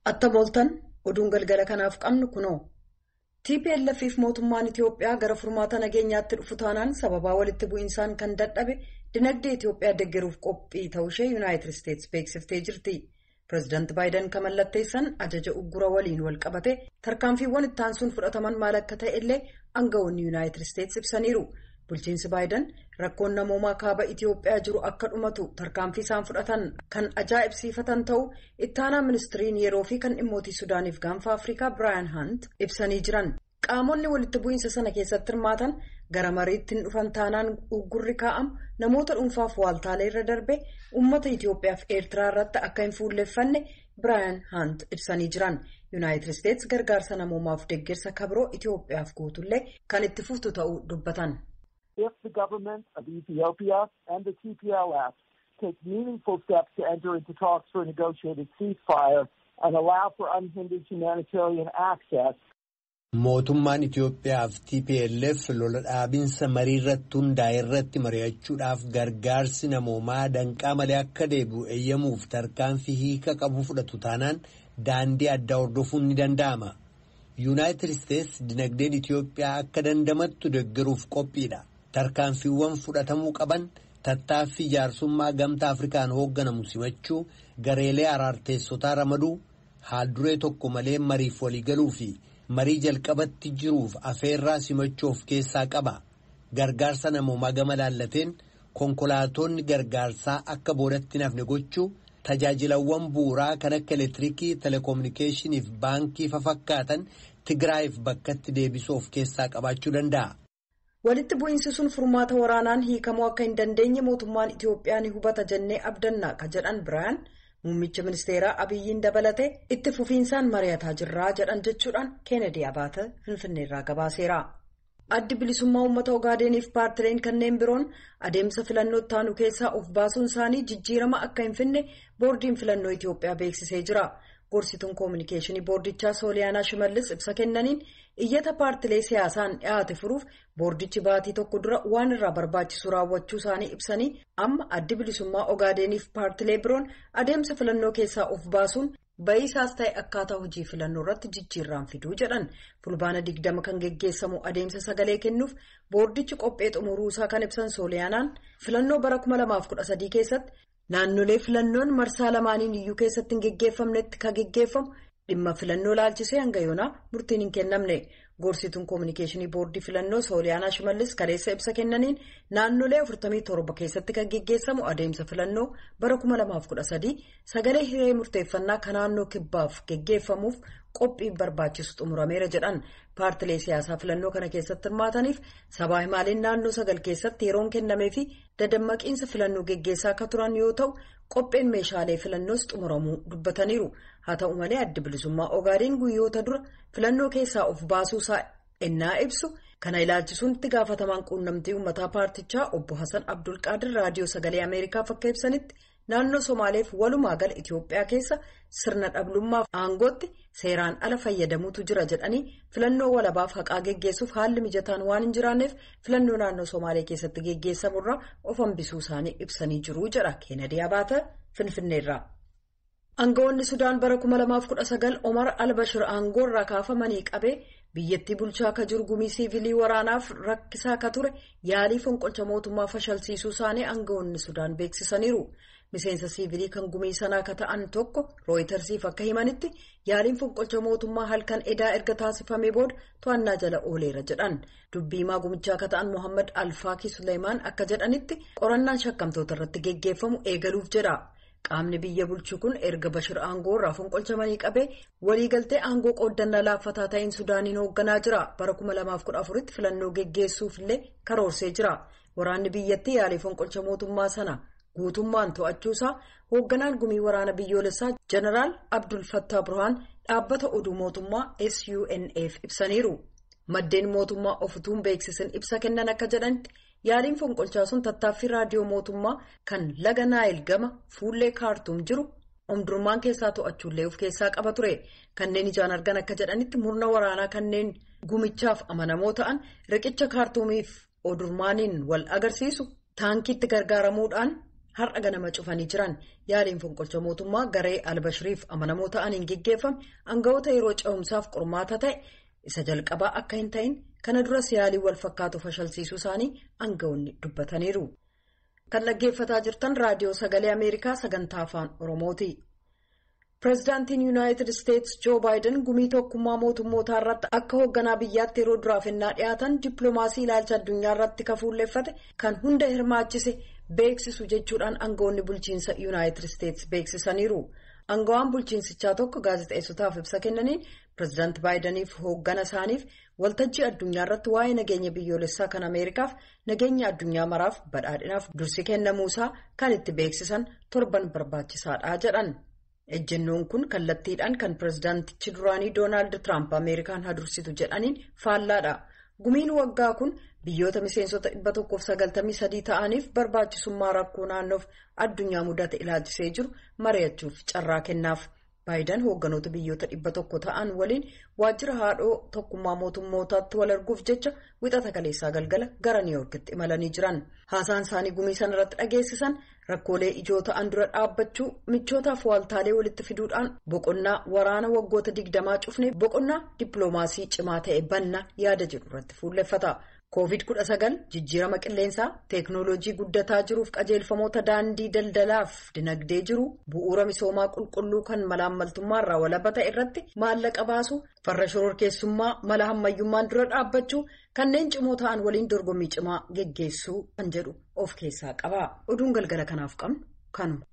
Attabooltan oduun galgala kanaaf qabnu kuno. TPLF fi mootummaan Itiyoophiyaa gara furmaata nageenyaatti dhufu taanaan sababaa walitti bu'insaan kan dadhabe dinagdee Itiyoophiyaa deeggaruuf qophii ta'uu ishee Yuunaayitid Isteetsi beeksiftee jirti. Pireezidaanti Baayiden kan mallatteessan ajaja uggura waliin wal qabate tarkaanfiiwwan itti aansuun fudhataman maal akka ta'e illee aangawoonni Yuunaayitid Isteetsi ibsaniiru. Bulchiinsi Baayiden rakkoon namoomaa kaaba Itiyoophiyaa jiru akka dhumatu tarkaanfii isaan fudhatan kan ajaa'ibsiifatan ta'u ittaanaa ministiriin yeroo fi kan dhimmootii Sudaaniif gaanfa Afrikaa Biraayan Haant ibsanii jiran. Qaamonni walitti bu'iinsa sana keessatti hirmaatan gara mariitti hin dhufan taanaan uggurri kaa'amu namoota dhuunfaaf waaltaalee irra darbe uummata Itiyoophiyaa fi Eertiraa irratti akka hin fuulleeffanne Biraayan Haant ibsanii jiran. Yuunaayitid Isteetsi gargaarsa namoomaaf deeggarsa kabiroo Itiyoophiyaaf guutullee kan itti fuftu ta'uu dubbatan. If the government of Ethiopia and the TPLF take meaningful steps to enter into talks for a negotiated ceasefire and allow for unhindered humanitarian access. Mootummaan Itiyoophiyaa fi TPLF lola dhaabinsa marii irratti hundaa'e irratti mari'achuudhaaf gargaarsi namoomaa danqaa malee akka deebi'u eeyyamuuf tarkaanfii hiika qabu fudhatu taanaan daandii addaa hordofuun ni danda'ama. Yuunaayitid Isteetsi dinagdeen Itiyoophiyaa akka dandamattu deeggaruuf qophiidha. Tarkaanfiiwwan fudhatamuu qaban tattaaffii jaarsummaa gamtaa Afrikaan hoogganamu simachuu, gareelee araarteessotaa ramaduu, haalduree tokko malee mariif waliigaluu fi marii jalqabatti jiruuf afeerraa simachuu of keessaa qaba. Gargaarsa namoomaa gama laallateen konkolaatonni gargaarsaa akka boodatti nafne gochuu, tajaajilawwan bu'uuraa kan akka elektiriikii, telekominikeeshinii fi baankii fakkaatan Tigraayiif bakkatti deebisuu of keessaa qabaachuu danda'a. Walitti bu'iinsi sun furmaata waraanaan hiikamuu akka hin dandeenye mootummaan Itiyoophiyaa ni hubata jennee abdanna ka jedhan Biraayan muummicha ministeeraa Abiyyiin dabalate itti fufiinsaan mari'ataa jirraa jedhan jechuudhaan Keenedii Abaata Finfinneerraa gabaaseera. Addi bilisummaa uummata Ogaadeniif paartileen kanneen biroon adeemsa filannoo taanu keessaa of baasuun isaanii jijjiirama akka hin finne boordiin filannoo Itiyoophiyaa beeksisee jira. Gorsituun koominikeeshinii boordichaa Sooliyaanaa Shimallis ibsa kennaniin iyyata paartilee siyaasaan dhiyaate furuuf boordichi baatii tokko dura waan irraa barbaachisu raawwachuu isaanii ibsanii amma addi bilisummaa Ogaadeniif paartilee biroon adeemsa filannoo keessaa of baasuun ba'iisaas ta'e akkaataa hojii filannoo irratti jijjiirraan fiduu jedhan. Fulbaana 20 kan geggeessamu adeemsa sagalee kennuuf boordichi qophee xumuruu isaa kan ibsan Sooliyaanaan filannoo bara 2013 keessatti naannolee filannoon marsaa lamaaniin iyyuu keessatti hin geggeeffamnetti kan geggeeffamu dhimma filannoo laalchisee hanga yoonaa murtiin hin kennamne. Gorsituun koominikeeshinii boordii filannoo Sooliyaanaa Shimallis kaleessa ibsa kennaniin naannolee 47 keessatti kan geggeessamu adeemsa filannoo bara 2013 sagalee hiree murteeffannaa kan naannoo kibbaaf geggeeffamuuf qophii barbaachisu xumurameera jedhan. Paartilee siyaasaa filannoo kana keessatti hirmaataniif sabaa himaaleen naannoo 9 keessatti yeroon kennamee fi dadammaqiinsa filannoo geggeessaa akka turan yoo ta'u qopheen meeshaalee filannoos xumuramuu dubbataniiru. Haa ta'u malee addi bilisummaa Ogaadeen guyyoota dura filannoo keessaa of baasuu isaa ennaa ibsu kana ilaalchisuun itti gaafatamaan quunnamtii uummataa paartichaa obbo Hasan Abdul Qaadir raadiyoo sagalee Ameerikaaf akka ibsanitti naannoo Somaaleef walumaa gala Itiyoophiyaa keessa sirna dhablummaaf aangootti seeraan ala fayyadamuutu jira jedhanii filannoo walabaaf haqaa geggeessuuf haalli mijataan waan hin jiraanneef filannoo naannoo Somaalee keessatti geggeessamurraa of hambisuu isaanii ibsanii jiru jedha Keenedii Abaata Finfinneerraa. Aangawoonni Sudaan bara 2019 Omar al-Bashir aangoorraa kaafamanii qabee biyyattii bulchaa akka jiru gumii siivilii waraanaaf rakkisaa akka ture yaalii fonqolcha mootummaa fashalsiisuu isaanii aangawoonni Sudaan beeksisaniiru. Miseensa siivilii kan gumii sanaa akka ta'an tokko Rooyitersiif akka himanitti yaaliin fonqolcha mootummaa halkan edaa erga taasifamee booda to'annaa jala ooleera jedhan. Dubbiimaa gumichaa akka ta'an Mohammad Alfaakii Suleymaan akka jedhanitti qorannaan shakkamtoota irratti geggeeffamu eegaluuf jedha. Qaamni biyya bulchu kun erga Bashir aangoo irraa fonqolchamanii qabee waliigaltee aangoo qooddannaa laaffataa ta'een Sudaaniin hoogganaa jira. Bara 2014tti filannoo geggeessuuf illee karoorsee jira. Waraanni biyyattii yaalii fonqolcha mootummaa sana guutummaan to'achuusaa hoogganaan gumii waraana biyyoolessaa Jeneraal Abdul Fattah Burhaan dhaabbata oduu mootummaa SUNF ibsaniiru. Maddeen mootummaa ofutuun beeksisan ibsa kennan akka jedhanitti yaaliin fonqolchaa sun tattaaffii raadiyoo mootummaa kan laga Naayil gama fuullee kaartuum jiru omdurmaan keessaa to'achuullee of keessaa qaba ture. Kanneen ijaan argan akka jedhanitti murna waraanaa kanneen gumichaaf amanamoo ta'an riqicha kaartuumiif omdurmaaniin wal agarsiisu taankiitti gargaaramuudhaan har'a ganama cufanii jiran. Yaaliin fonqolcha mootummaa garee Albashiriif amanamoo ta'aniin geggeeffame aangawoota yeroo ce'umsaaf qormaata ta'e isa jalqabaa akka hin ta'in kana duras yaalii wal fakkaatu fashalsiisuu isaanii aangawoonni dubbataniiru. Kan dhaggeeffataa jirtan raadiyoo sagalee Ameerikaa sagantaa afaan Oromooti. Pireezidaantiin Yuunaayitid Isteetsi Joo Baayiden gumii tokkummaa mootummootaa irratti akka hoogganaa biyyaatti yeroo duraaf ennaa dhiyaatan dippiloomaasii ilaalcha addunyaa irratti kafuulleeffate kan hunda hirmaachise beeksisu jechuudhaan aangawoonni bulchiinsa Yuunaayitid Isteetsi beeksisaniiru. Aangawaan bulchiinsichaa tokko gaazexeessotaaf ibsa kennaniin pireezidaanti Baayideniif hooggana isaaniif waltajjii addunyaa irratti waa'ee nageenya biyyoolessaa kan Ameerikaaf nageenya addunyaa maraaf badhaadhinaaf dursi kennamuusaa kan itti beeksisan torban barbaachisaadha jedhan. Ejjennoon kun kallattiidhaan kan pireezidaantichi duraanii Doonaald Tiraamp Ameerikaan hadursitu jedhaniin faallaadha. Gumiin waggaa kun biyyoota miseensota 193 ta'aniif barbaachisummaa rakkoo naannoof addunyaa mudate ilaalchisee jiru mari'achuuf carraa kennaaf. Baayiden hoogganoota biyyoota 100 ta'an waliin waajjira haadhoo tokkummaa mootummootaatti wal arguuf jecha wixata kaleessaa galgala gara Niiwuorkitti imalanii jiran. Haasaan isaanii gumii sana irratti dhageessisan rakkoolee ijoo ta'an dura dhaabbachuu michootaaf waaltaalee walitti fiduudhaan boqonnaa waraana waggoota 20 cufnee boqonnaa dippiloomaasii cimaa ta'e banna yaada jedhu irratti fuulleffata. COVID-19 jijjiirama qilleensaa teeknooloojii guddataa jiruuf qajeelfamoota daandii daldalaaf dinagdee jiru bu'uura misoomaa qulqulluu kan malaammaltummaarraa walaba ta'e irratti maallaqa baasu farra shororkeessummaa mala hammayyummaan dura dhaabbachuu kanneen cimoo ta'an waliin dorgommii cimaa geggeessuu kan jedhu of keessaa qaba. Oduun galgala kanaaf qabnu kanuma.